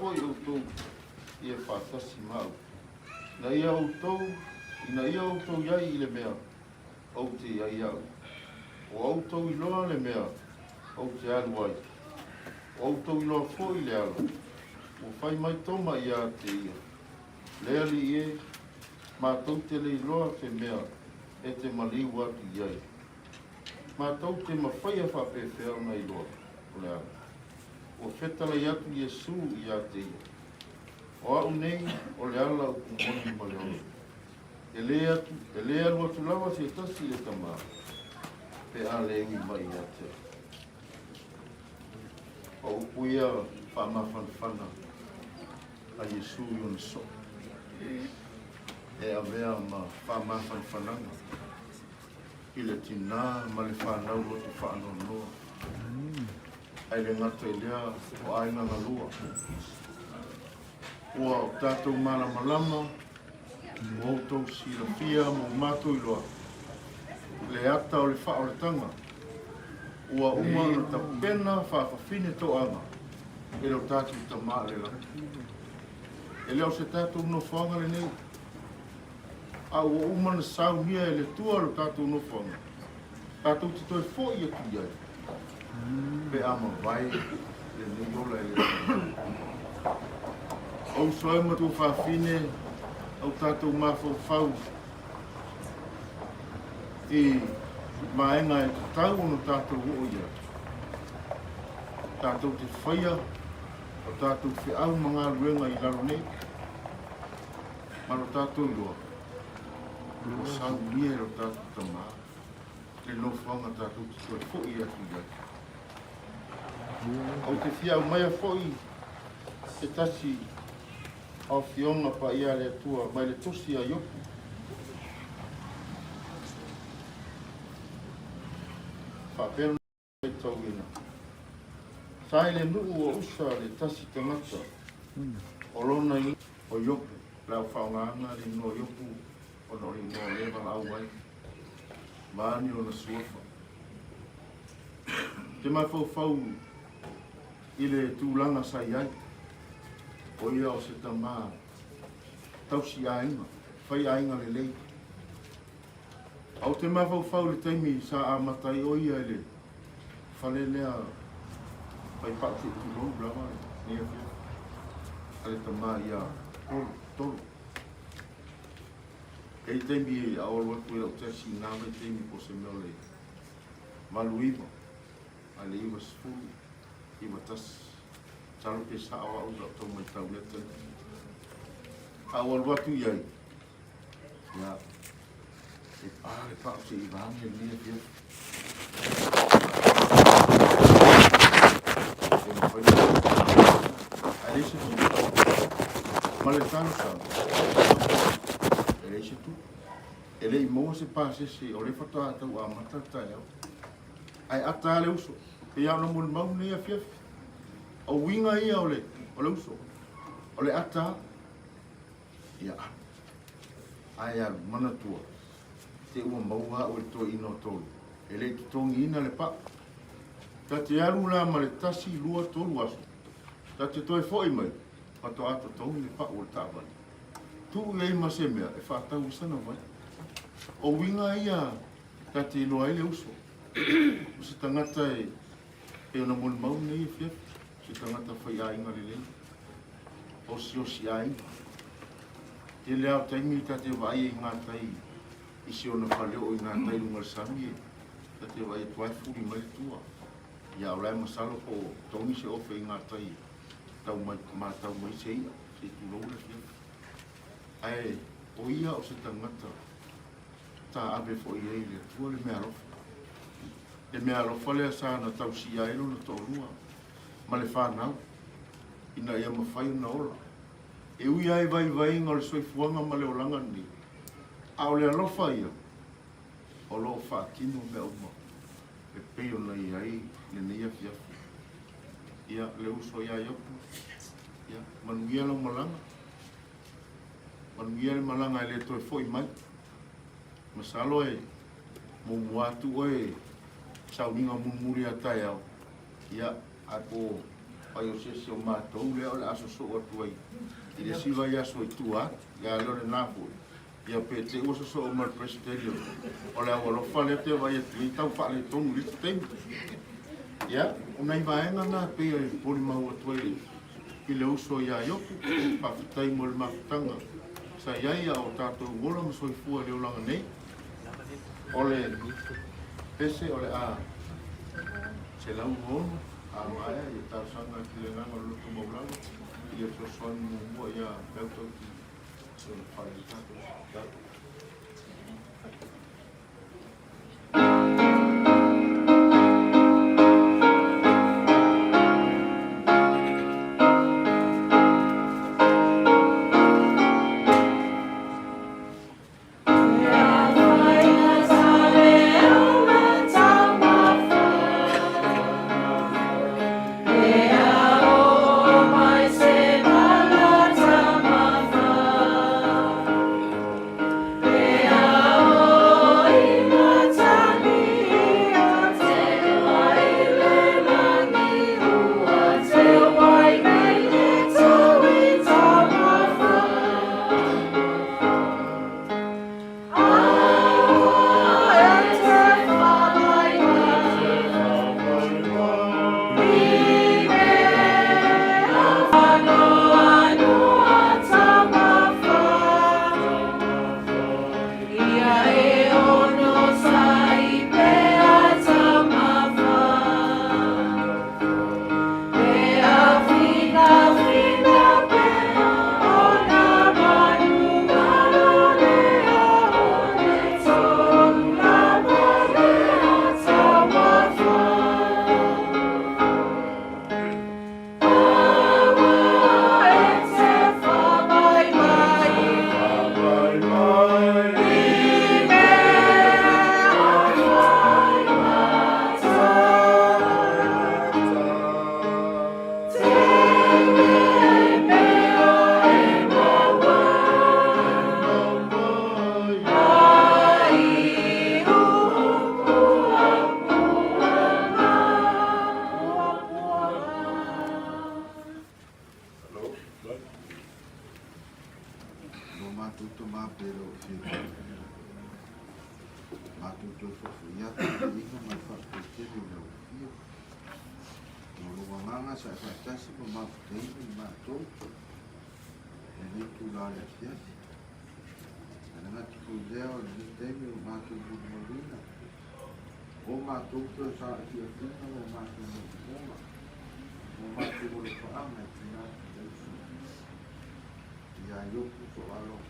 foi o tau ia whātasi mau. Na ia o tau, ina ia o tau iai i le mea, au te iai au. O au tau i loa le mea, au te aluai. O au tau i loa foi le ala. O whai mai toma ia te ia. Lea li e, mātou te le loa te mea, e te maliu atu iai. Mātou te mawhai a whapewhea na i loa, o le ala. O whetala i atu Iesu i a te ia. O au nei, o le ala o kumoni ma le ono. E le alu atu lawa se tasi e tamā. Pe a le ui mai i a te. O upuia whamawhanwhana a Iesu i ona so. E a mea ma whamawhanwhananga. I le tina ma le whanau o te whaanonoa. Ai le ngata i lea o aina na lua. Ua o tātou malamalama, o tau sirafia mo mātou i loa. Le ata o le wha o le tanga. Ua uma na ta pena whawhawhine tō anga. E leo tātou ta maa le la. E leo se tātou no whanga le nei. A ua uma na sau mia e le tua lo tātou no whanga. Tātou te toi fo i atu iai. Pe ama vai le nei ola e le. Au soe ma tō whawhine, au tātou mawhau. I maenga e te tau ono tātou o ia. Tātou te whaia, o tātou whi au mga ruenga i laro nei. Mano tātou i loa. O sau lia e o tātou tamā. Le no whanga tātou te toi fo i atu ia. Au te whiau mai a fo i, e tasi au fionga pa ia le atua, mai le tosi a Iopu. Whapena e tau ina. Sai le nuu o usa le tasi tangata. O lona i o Iopu. Lau whaonganga le no Iopu. O no i no lewa lau ai. Maani o na suafa. Te mai fau i le tūlanga sai ai. O ia o se tamā, tausi ainga, whai ainga le lei. Au te mawhau le taimi sa a matai o ia le, whale lea, whai pāti tu lou blawa, nia whia. Ale tamā ia, tolu. Kei taimi a olu atu e au tesi ngāwai taimi po se meo le, malu iwa, ale iwa sifuru, iwa tasi. Talo ke sa awa o tau mai tau leta. Awal watu iai. Ya. E pāre pāu se i vāne lia pia. E mawhai. A reise tu. Ma le tano sa. E reise tu. E lei moa se pāse se o le whata atau a matata au. Ai ata le uso. E iau na mul mau nia fia. O winga ia o le uso. O le ata. Ia. Ai a mana tua. Te ua maua o le toi ino tolu. E le tutongi ina le pa. Ta te aru la ma le tasi lua tolu aso. Ta te toi foi mai. Pato ato tongi le pa o le tāwani. Tu iei ma se mea e whātau sana vai. O winga ia ta te iloa ele uso. O se tangata e ona mul mau nei e fiafi. Se tangata whai ainga le lei. O si ainga. Te leo taimi ta te vai e ngā tai. Isi ona whaleo i ngā tai lunga sami e. Ta te vai e tuai furi mai tua. Ia o lai masalo po tongi se ofe i ngā tai. Tau mai se ia. Se tu lou le fia. Ai, o ia o se tangata. Ta abe fo i ei le tua le mea rofa. Le mea rofa lea sa na tau si aero na tōrua. Ma le whanau, ina ia mawhai na ola. E ui ai vai ngā le soifuanga ma le olanga ni. A o le alofa ia, o lo whaakino mea uma. E peo na i ai, le neia fiafu. Ia, le uso ia Iopu. Ia, manuia la malanga. Manuia le malanga e le toi foi mai. Masalo e, muatu o e, sauninga mumuri a tai au. Ia, ako pai o se o mātou lea o le aso so o tuai. I le siwa ia so i tua, ia leo le nāpu. Ia pe te uso so o mar presidenio. O le awa lofa le te vai e tui tau wha le tongu li te teimu. Ia, o nei vaenga nā pe o poli mau o tuai. I le uso ia Iopu, pafitai mo le mafutanga. Sa iai o tātou wola mo soifua leo langa nei. O le pese o le a se lau ono. Amaya i tāsanga ki le nganga luto maulanga i e sosuani mua ia peuto ki le whai tātou. Iopu Lolovai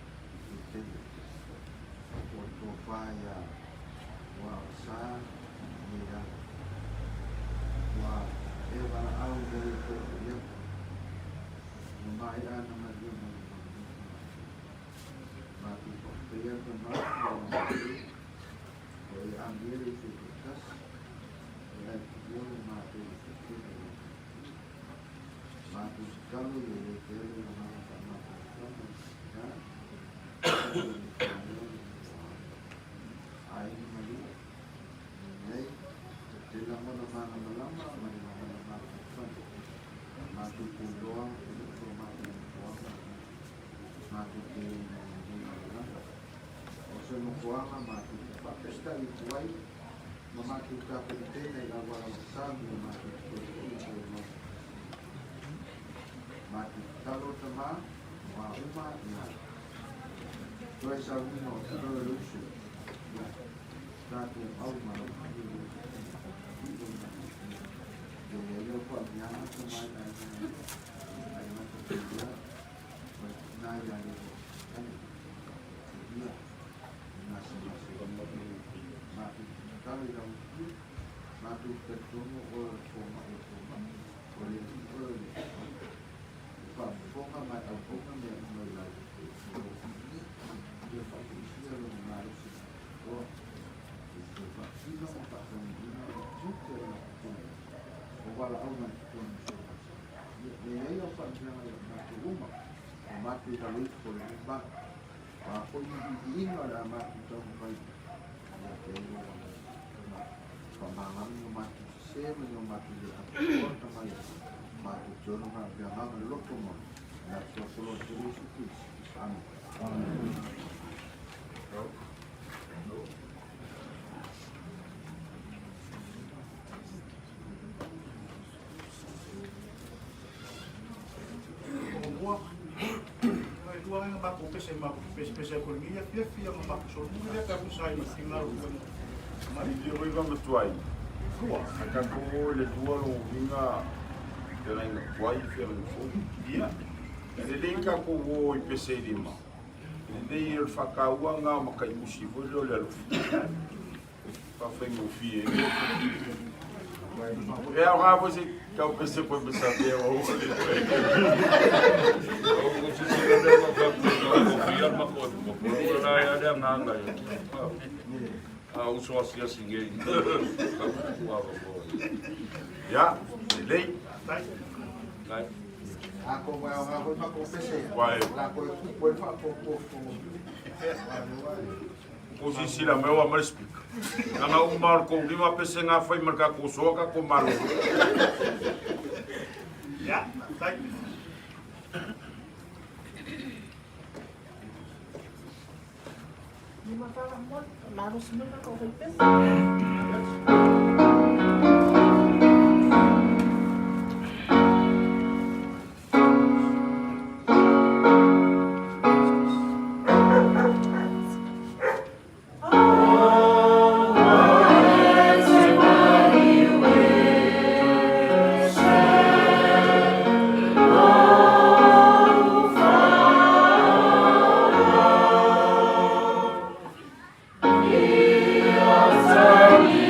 Somali Muavasa Timuiaiala Matu jono na pia nganga loko mo. Na solo jiri sikis. Amen. Dua yang baku pese economia fia baku so dia ka pusai singa Mari dia oi vanga tuai. Aka ko le tua lo vinga tena ina tuai fia no fo. dia Ele linka ko wo I pese lima. Ele il fakaua nga makai musi vo lo le lo. Pa fe mo fie. E a ra você que eu pensei por pensar bem o ya lei Ako mo ang ako makopese. Vai. La ko po fa po. Così si la meva mal explica. Nana o mal com lima pese nga foi marcar com soca com malo. ya tai Lima parang mo, laros mo na ko kay pes. Somali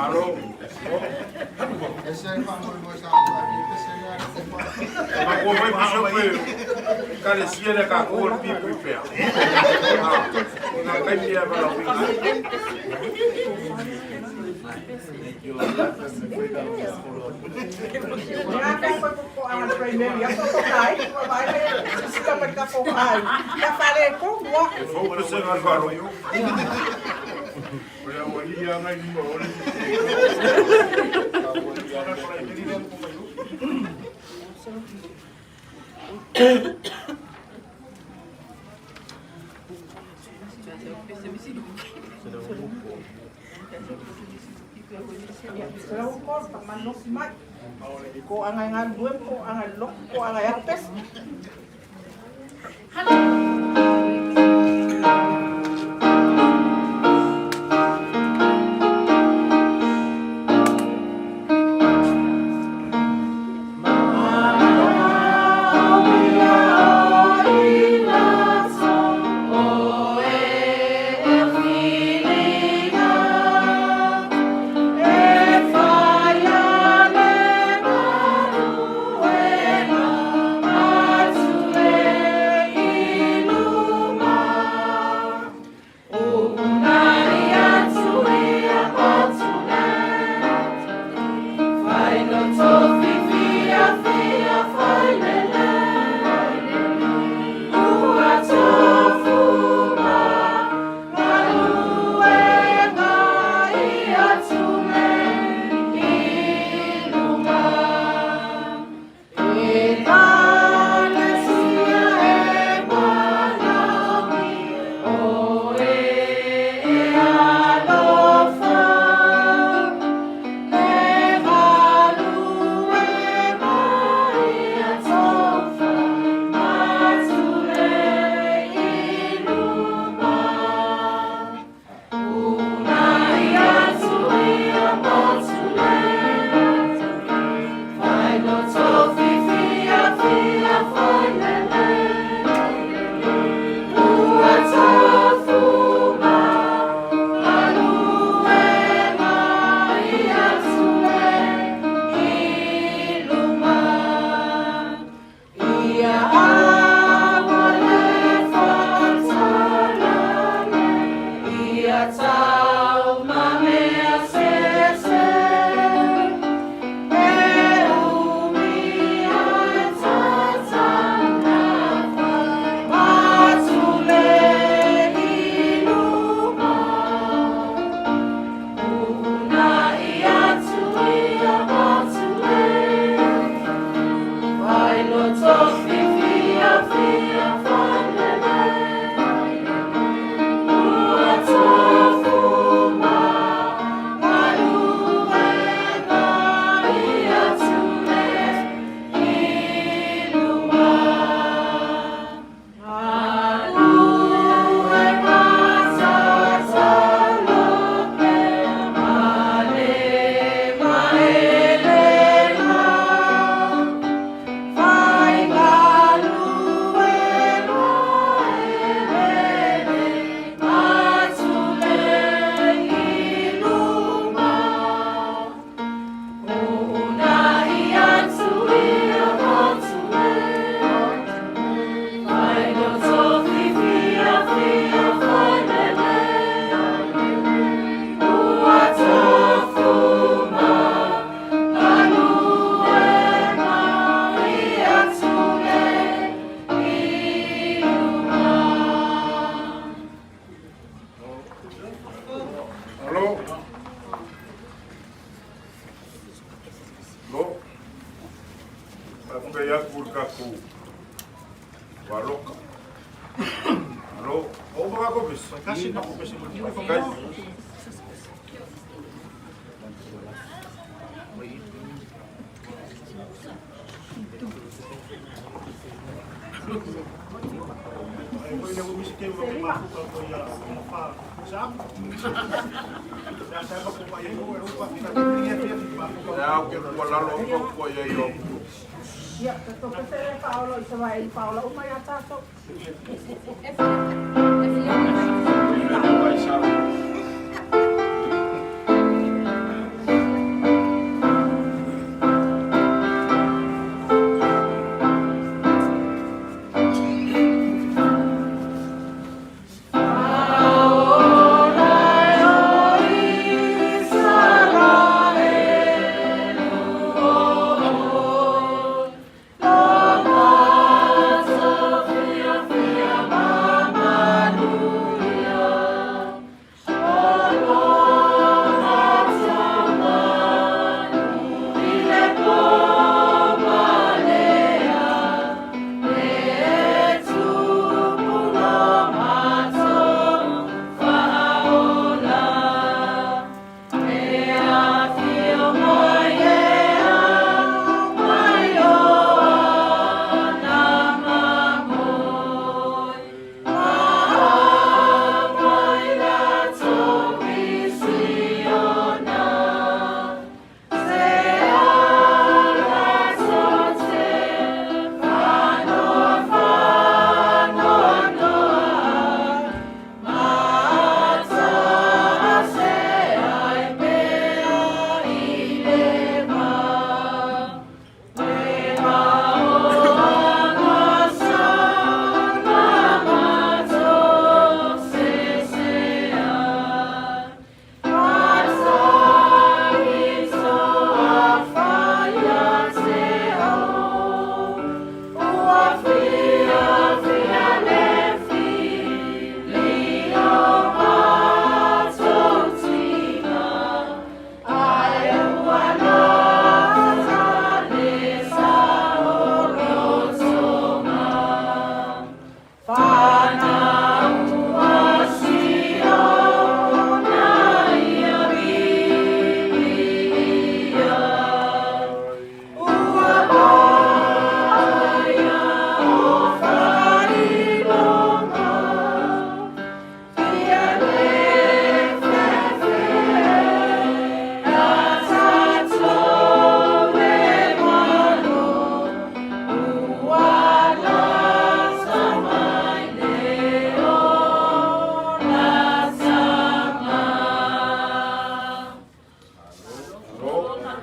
Alo. Ese é o Commemorative Somali. Esse é Mas como vai passar por ele? Cara, se ele é cacau, pico e pé. Não tem que ir para o Ko ang nga duem ko ang lok ko ang yapes. Ya, tetap saya Paulo, Israel Paulo, umaya tato.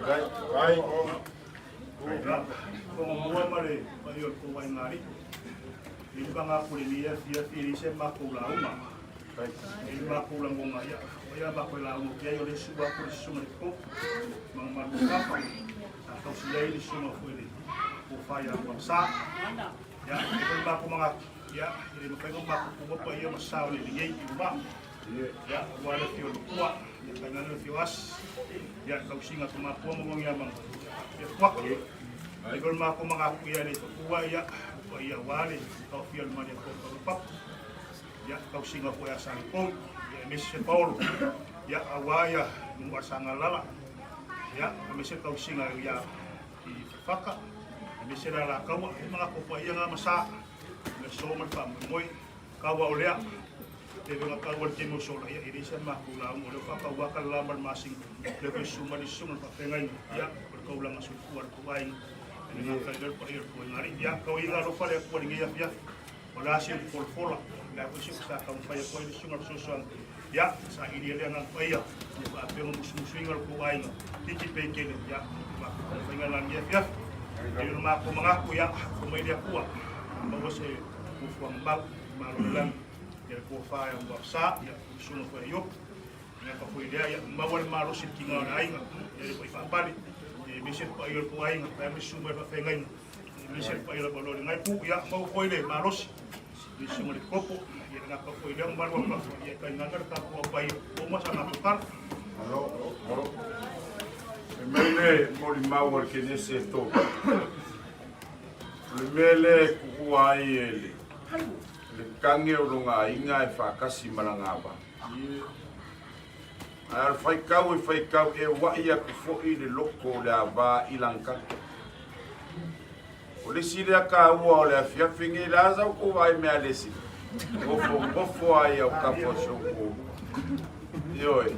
Ai. Kung mua mare, payo ko ay ngari. Hindi ba nga po niya siya makulauma. Hindi makulang mo nga ya. Kaya makulauma kaya yung suba ko sumalit ko. Mga magkakap. Atau siya yung suma pwede. Upaya bangsa. Ya, hindi ba ko mga ya, hindi mo kayo makukuha pa yung masaw ni Ligay, iba. Ya, wala tiyo lukuha. Ya, kanya na tiwas. Ya, kau singa tumakuha mo mga yamang. Ya, kwak. Ikaw mga mga kuya nito, kuha ya, kuya wali, kau fiyal man yung pagpapap. Ya, kau singa kuya sa lipong. Ya, Mr. Paul. Ya, awaya, nung asang alala. Ya, Mr. kau singa ya, ipapaka. Mr. Alakaw, mga kupaya nga masa. Nasoman pa, moy, kawa ulia. Debe nga kawal timusola, ya, ini siya makulang. Ulo pa, kawakal lamar masing. Debe suman pa pengay. Ya, berkaulang asukuan kuwain. Dengan kagal pa iyo ko ngari ya ko ila ro pare ko ngi ya wala sin fola la ko si sa ka pa ko ni sungar susuan ya sa ini dia nang pa ya ba pe mo musuingal ko ay tiki peke ya ba ko ngalan ya di rumah ko mga ko ya ko may dia kuwa bago sa kufuang bag malulan ya ko fa yung baksa ya sunod ko yo nga pa ko dia ya mawal marusin kinga ay ya ko ipapali Misir pa iyo po ay nga misumay pa fengay misir pa iyo balon ngay po ya mau ko ile maros misumay ko po ya nga pa ko ile ang balon pa ya kay nga ka po pa iyo po mas na tukar Alo. Mele mo limawar que nesse to. Mele kuai ele. Le kange urunga inga e fakasi malangaba. Ar fai kau e waia ku foi le loko le ava ilanka. O le silia ka ua o le afia fingi la za ko vai me alesi. Ofo ai o ka fosho ko. Yoi.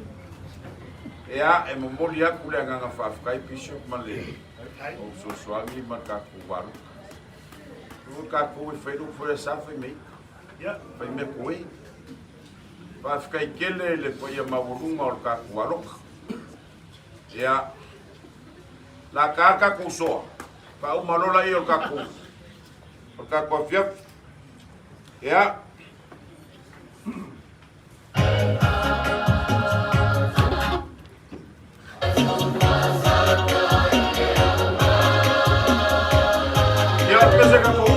E mo moli aku le nganga fa kai pisho male. O so swami maka ku waru. O ka ku fai do for esa fai me. ya Fai me koi. Pa fikai kele le po ia mawurunga o ka kualoka. Ia la kaka kusoa. Pa o malola i o ka ku. O ka ku fiaf. Ia Ia pese ka ku.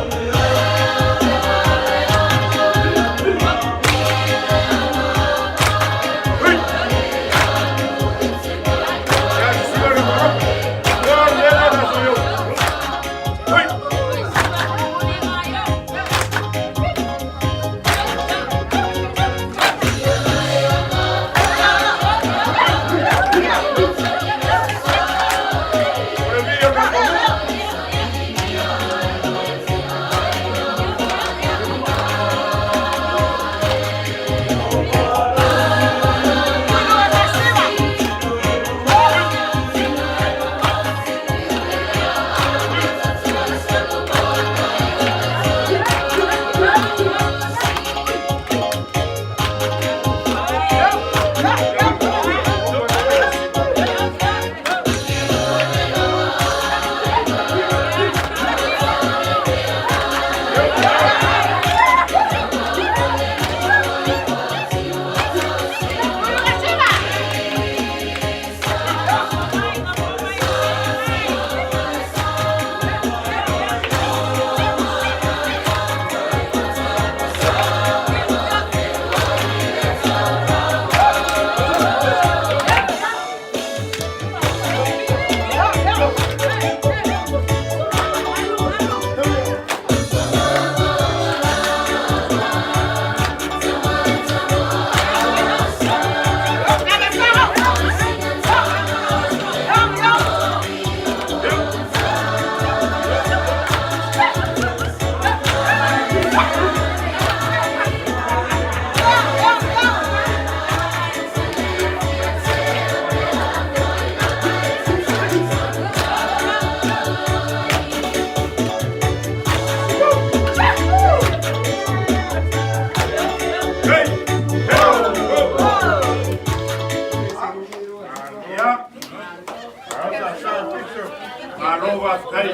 Malova kai.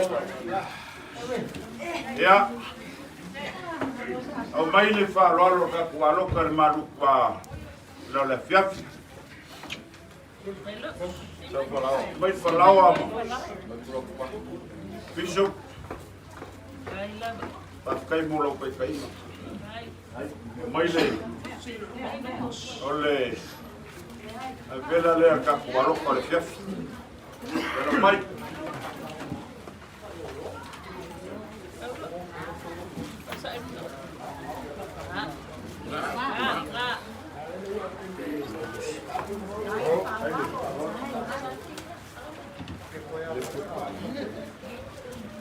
Ya. Au mai le fa lolo ka kualo ka malu pa lo le fiafi. Mai fa lawa. Bishop. Kai molo kai kai. Mai le. Ole. A vela le ka kualo ka le fiafi. Pero mai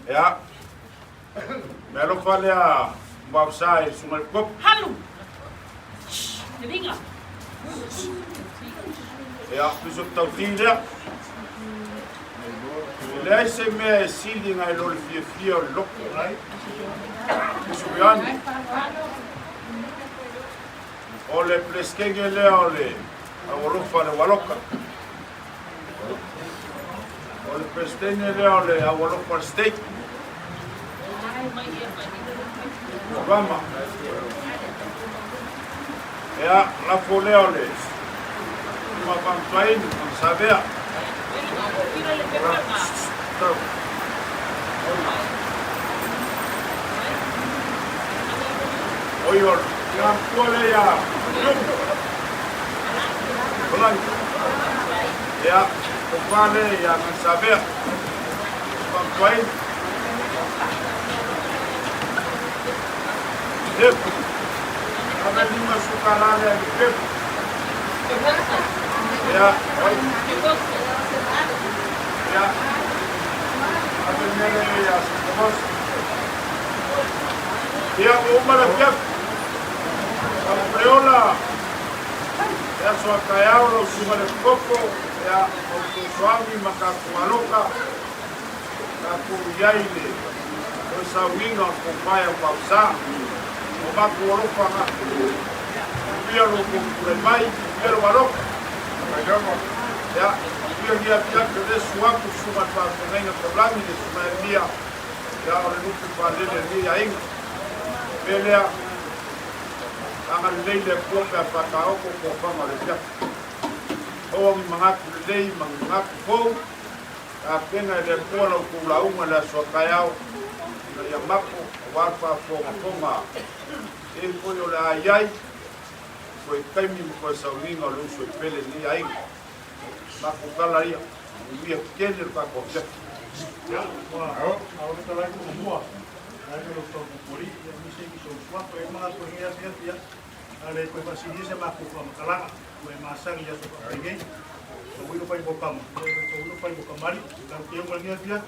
ya, me lo fale a Muavasa Somali Leutele. Halu. Dinga. Ya, piso tautina. Le se me sili ngai lo fie lo. Piso bian. Ole pleskenge le ole. Awolo fale waloka. Ole pleskenge le ole awolo fale steak. Vamos. Ya, la foleoles. Uma pantuain, não sabe? Oi, olha, já pole ya. Blanco. Ya, o vale ya não sabe? Pantuain. Depo. Ada lima sukarane depo. Ya, oi. Ya. Ada mere ya, bos. Ya, uma la fiap. Preola. Ya so kayao lo sumale coco, ya o swami makakualoka. Na kuyaile. O sawinga ko paya pausa. O makualoka na. Piero con mai, piero valor. Ya, dia que de suaco suma para venga problema de suma dia. Ya ora no que fazer de dia aí. Pelea. Anga leile ko pa pakao ko fama le dia. O mga lei mga ko. A pena de polo ko la uma la so kayao. Ya mapo wa pa foma. E ko yo la yai. Foi caimi ko sa winga lo so pele ni ai ma ko kala ia mi kene pa ko se Ya, ahora está lá com boa. Aí eu estou com por aí, eu não sei que sou quatro, é uma coisa assim, ale ko facilise ma ko kala, ko masang ya so pa ninguém. So uno pa ibokam, uno pa ibokamari, kan tiyo ngania dia,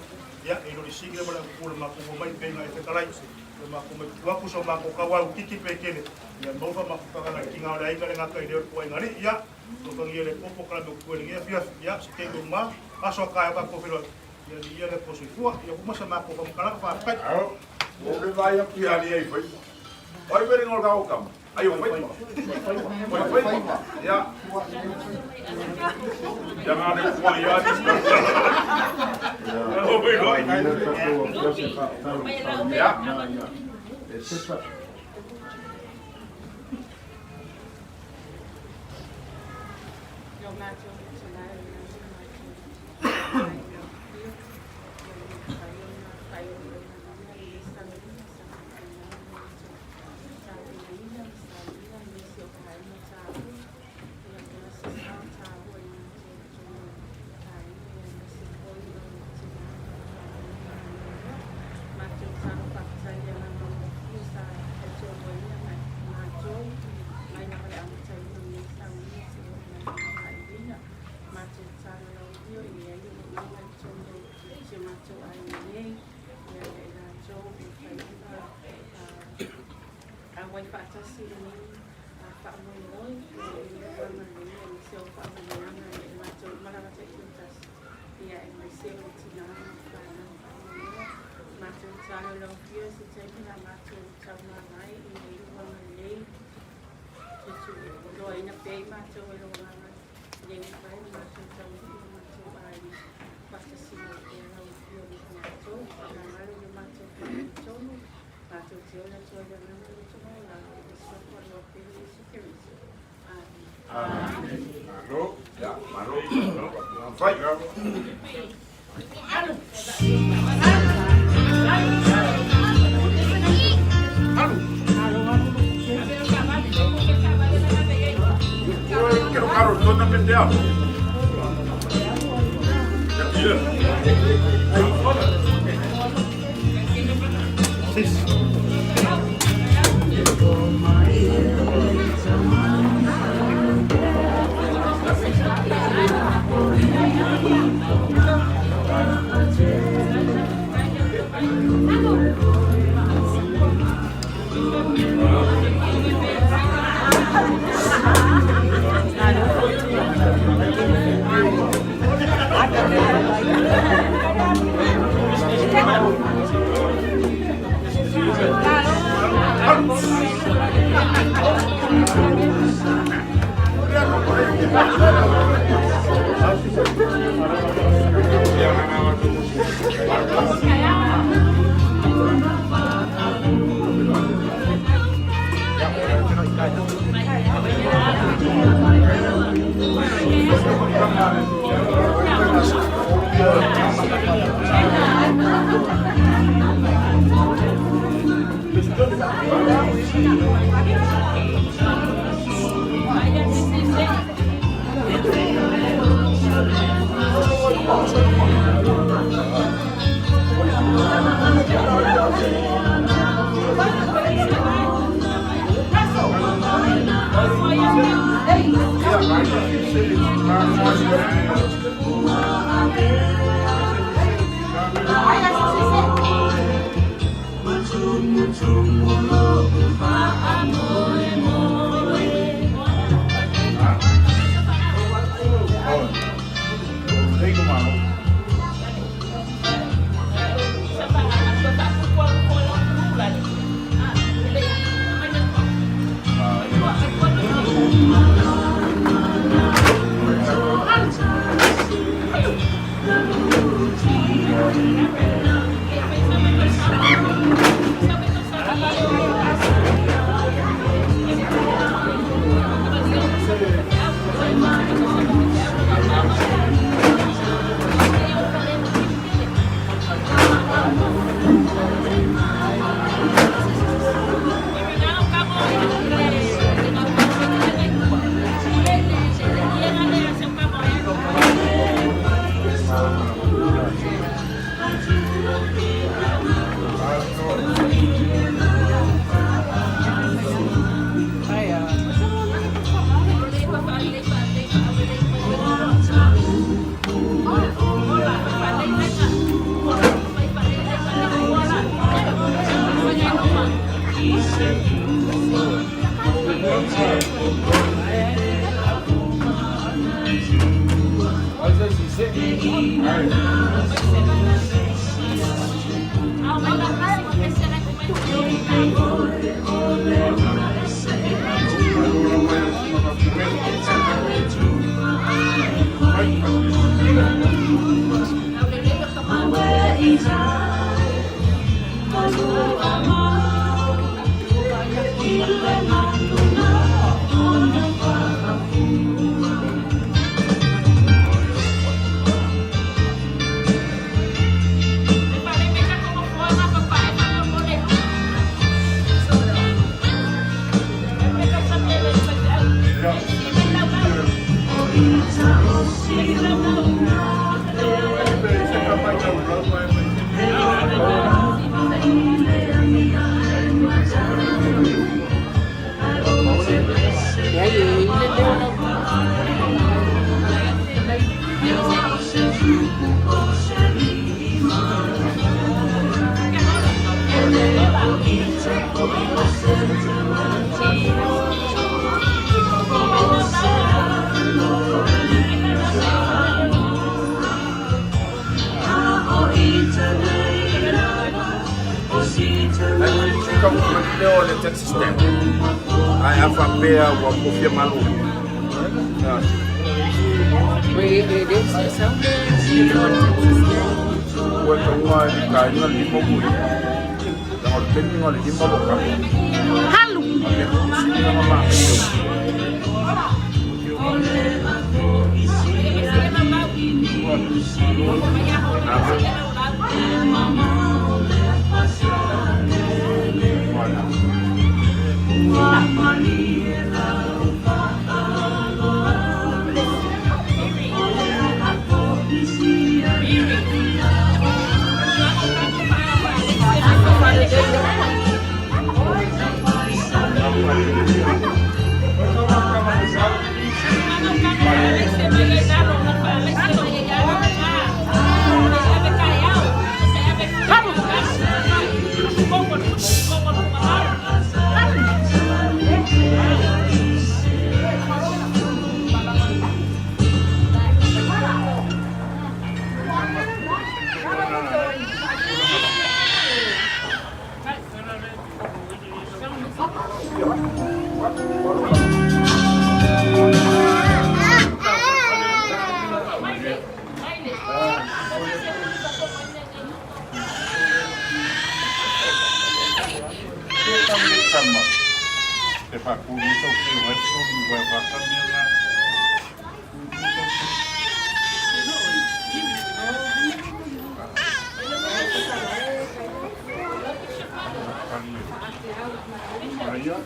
ya ilo disigre mala ko ma ko mai pena e kala. Ma ko me wa ko so ma ko kawa kiki pekele. Ya no fa ma ko kala kinga ora inga nga ka ide ko ngari ya. To ko ngire popo kala ko ngia fia ya se ke ma aso ka ka ko filo. Ya dia le ko sifua, ya ko ma ko kala fa pa. o le vai aqui ali aí foi oi ver ngol ka okam ayo foi ya jangan ada kuah ya di ya Malo, ya, malo. Vai. Quiero carro, tú también te hablo. ngol penni ngol di mo ka halu ale ko sini na mama yo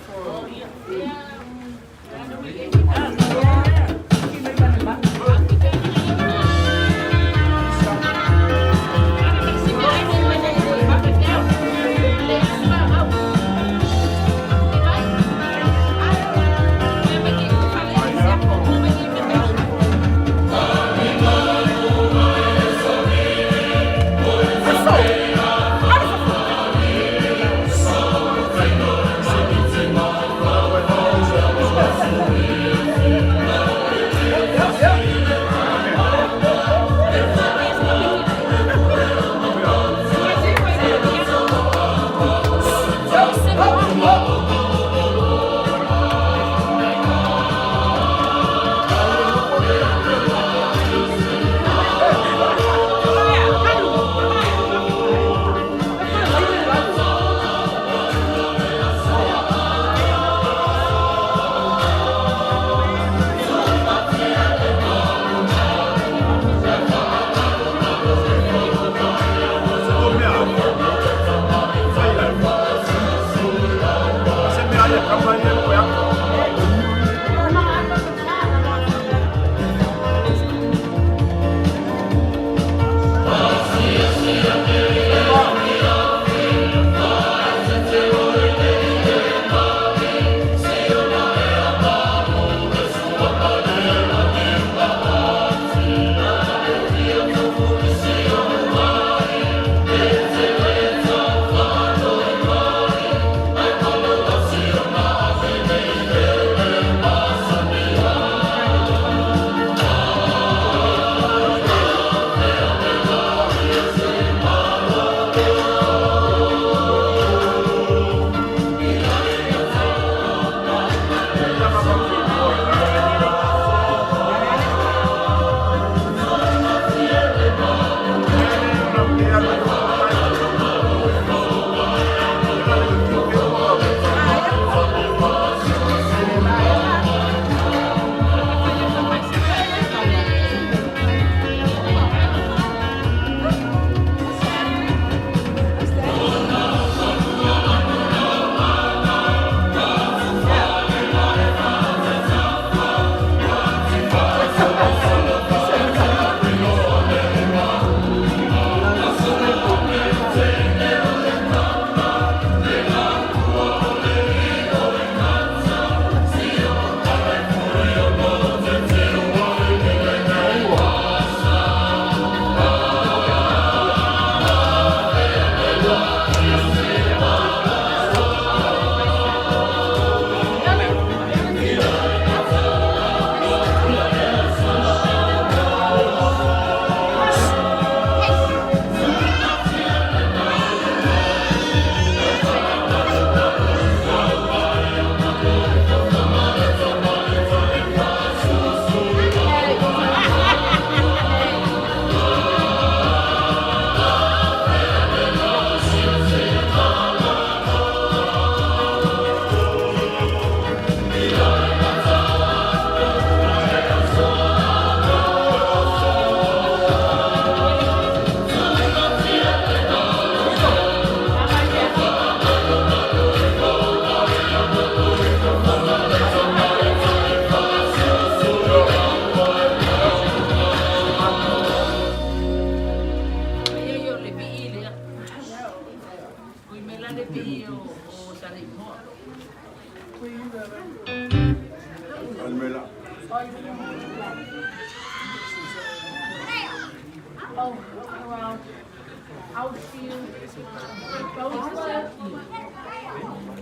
Outfield.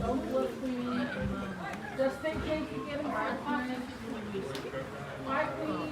Don't look clean. Just in case you get a hard time. Why clean?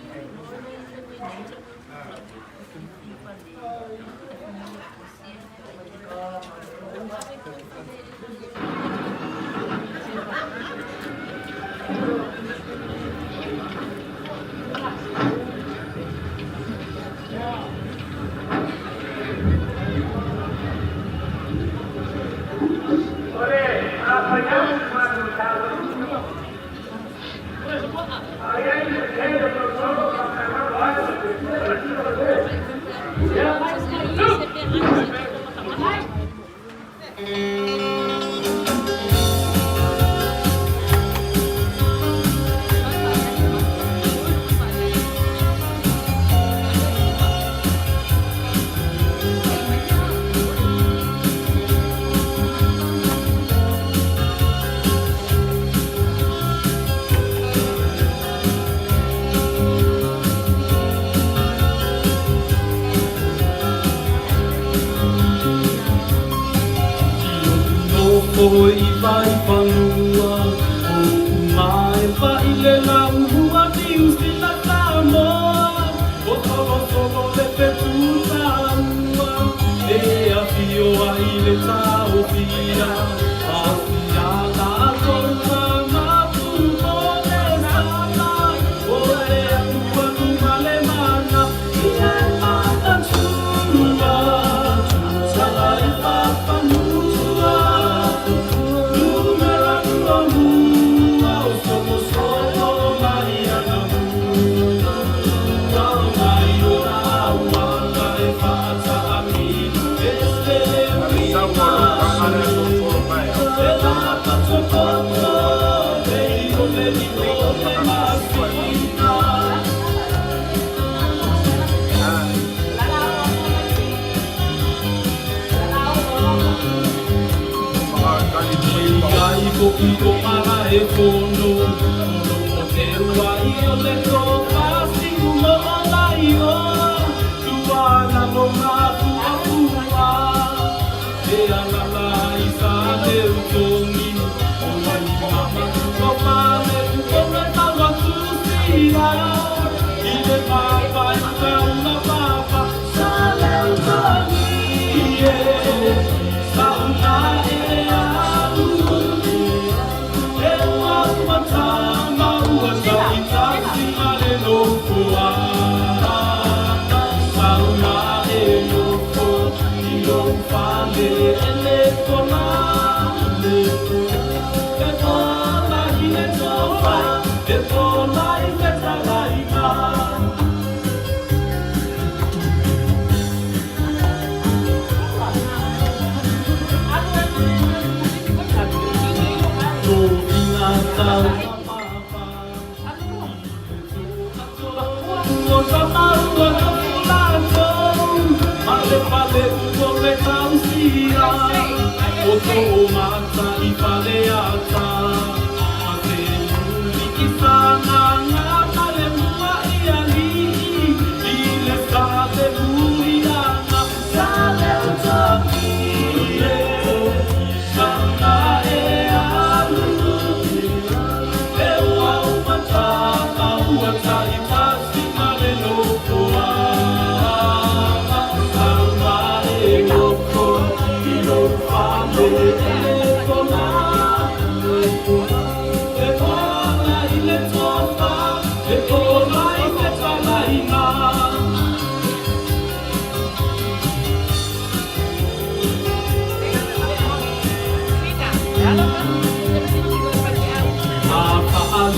Oi vai panua o mai vai le la ua di usila tamo o tolo solo le petuta ua e a fio ai le tau pira a fia la torna ma tu pone sana o e a tua tu male mana i e mata chua sala e papa nua Iko mara e kono, o te ua I o le toka, singulo o lai o, tuana no matu a tua, e alala I sa le utongi, o mai mama o mame o me tawa tusira, I le papa I ka una papa, sa le utongi, sa una e alu. O mata I paleata, a te nuli ki sana ngā pale mua I ali, I le sale muiana, sale utoki e, sana e alu, e ua umata, a ua tai tasi male lokoa, sana e loko, I lo fale.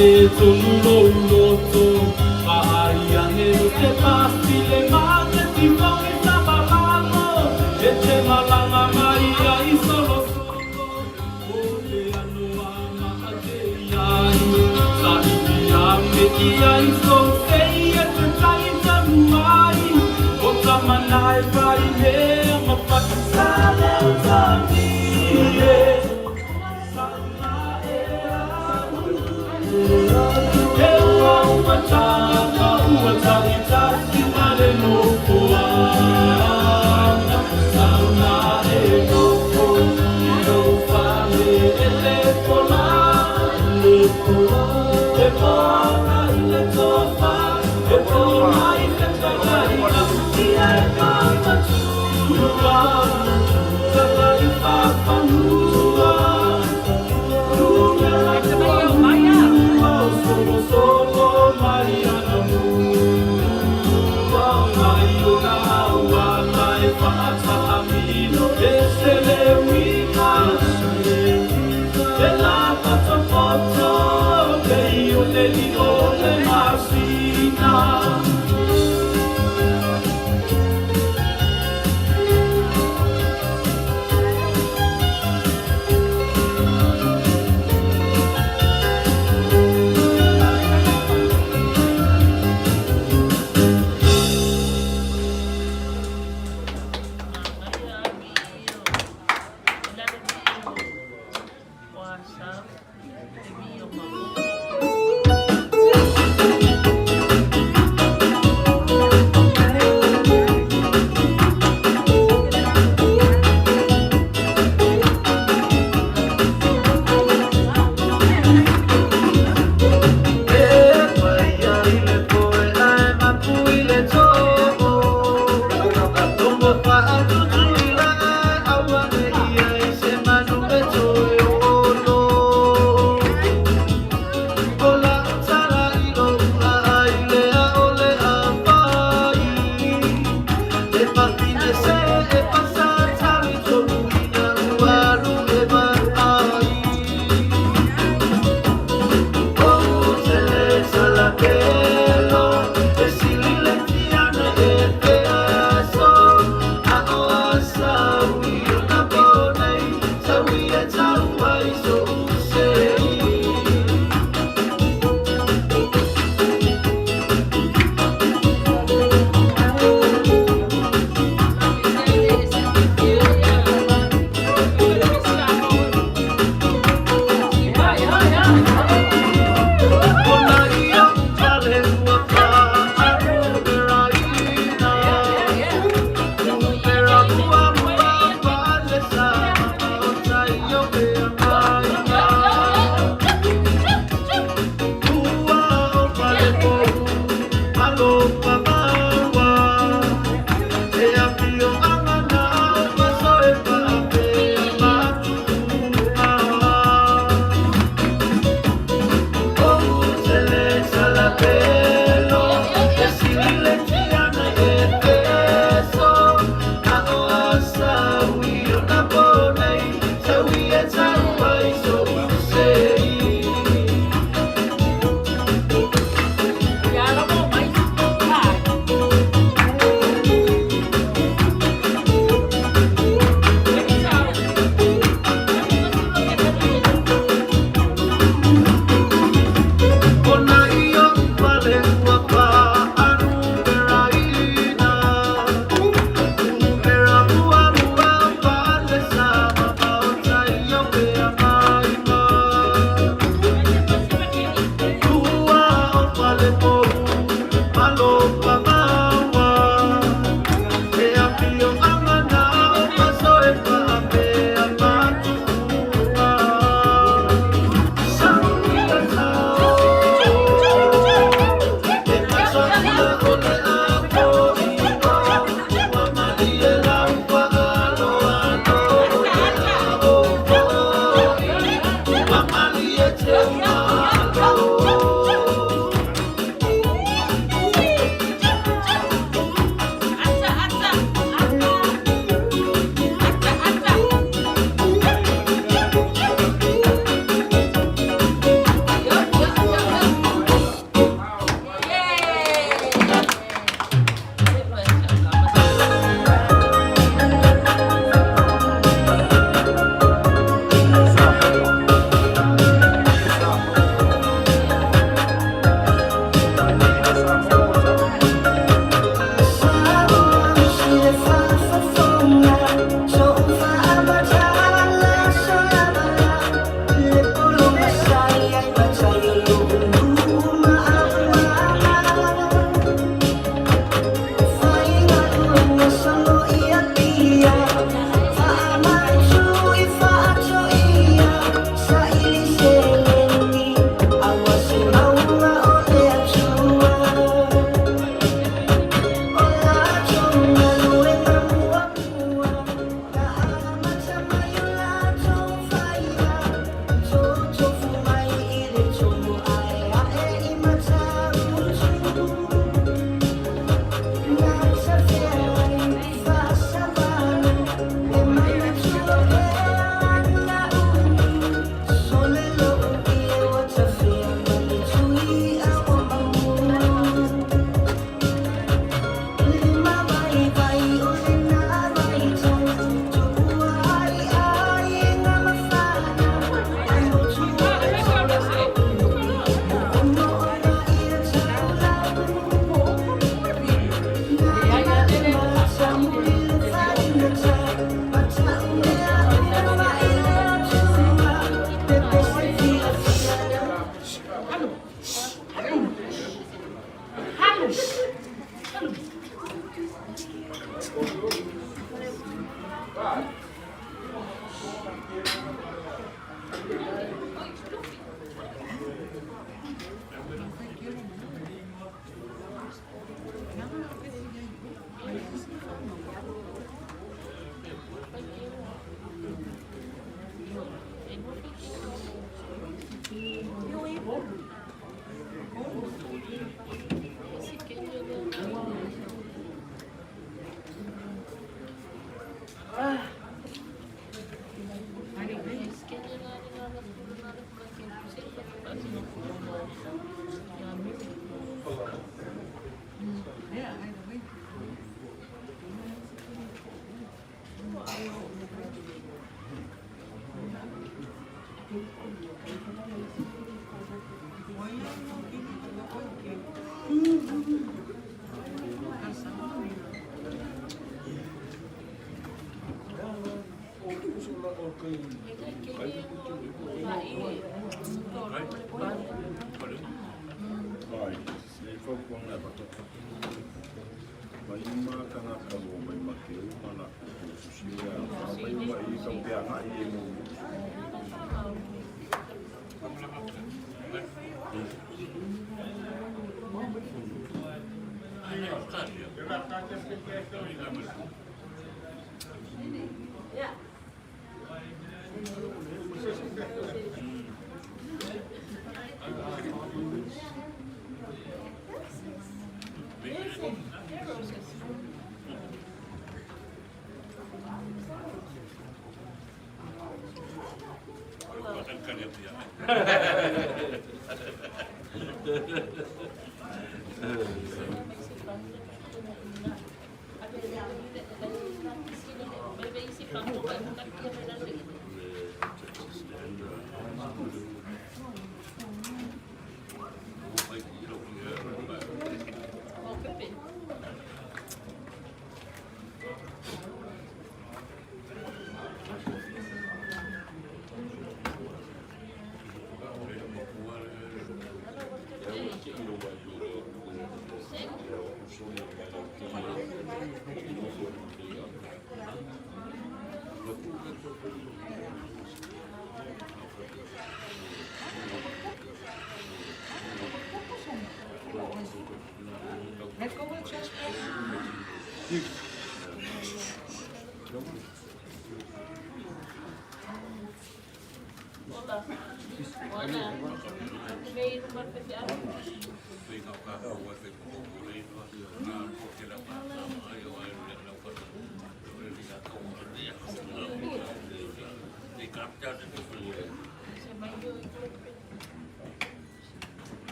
Le tonu loto, pa'aiane te pasti le mate ti fone tababamo, e te malanga mai ai solo solo, o le anoa ma te iai, sa ame I ai so sei e te tai tamuai, o tamanai vai me ma pakisa le utami, Ua umata, ua tai tasi mare no koa.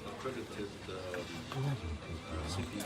accredited CPD.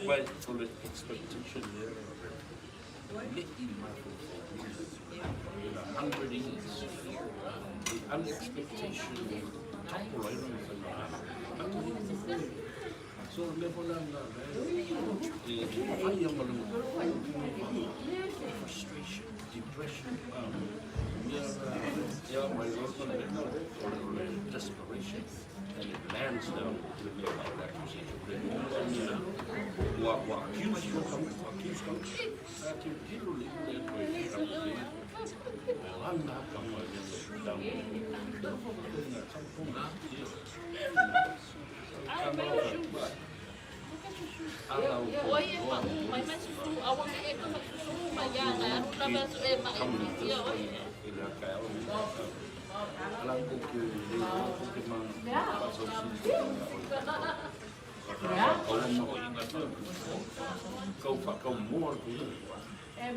Quite full expectation there. 100 years. An expectation top right so level frustration, depression, my desperation, and it lands down to the middle of accusation. What accused you come, I'm not coming down.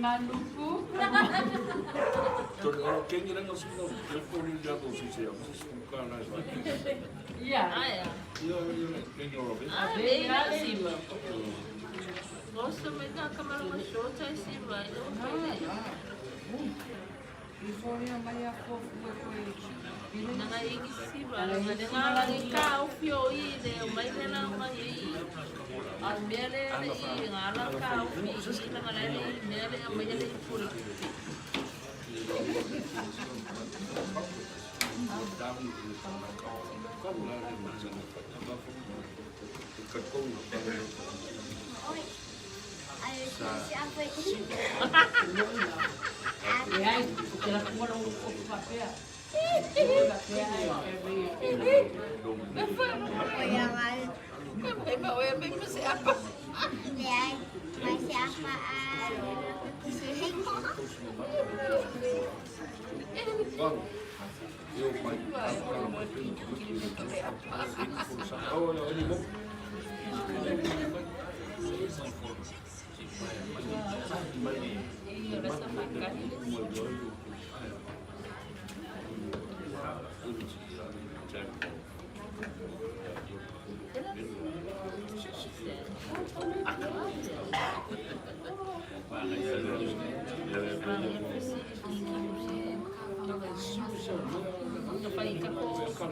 Maluku. Man,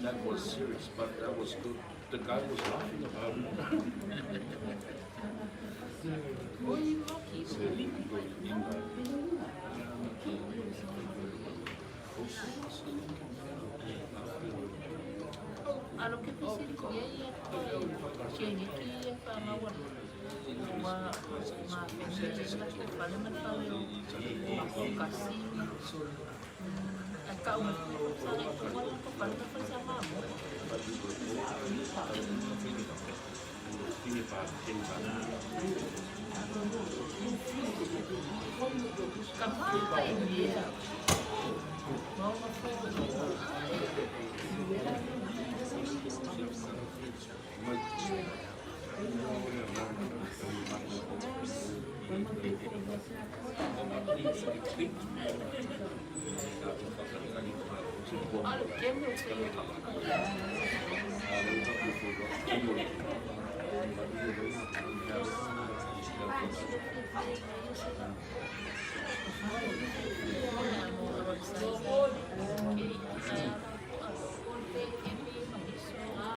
that was serious, but that was good. The guy was laughing about it. A lo que pusieron que ella quien aquí para ma feminina que fala na palo casi acá uma sabe como ela que fala na fazer mamo capaz é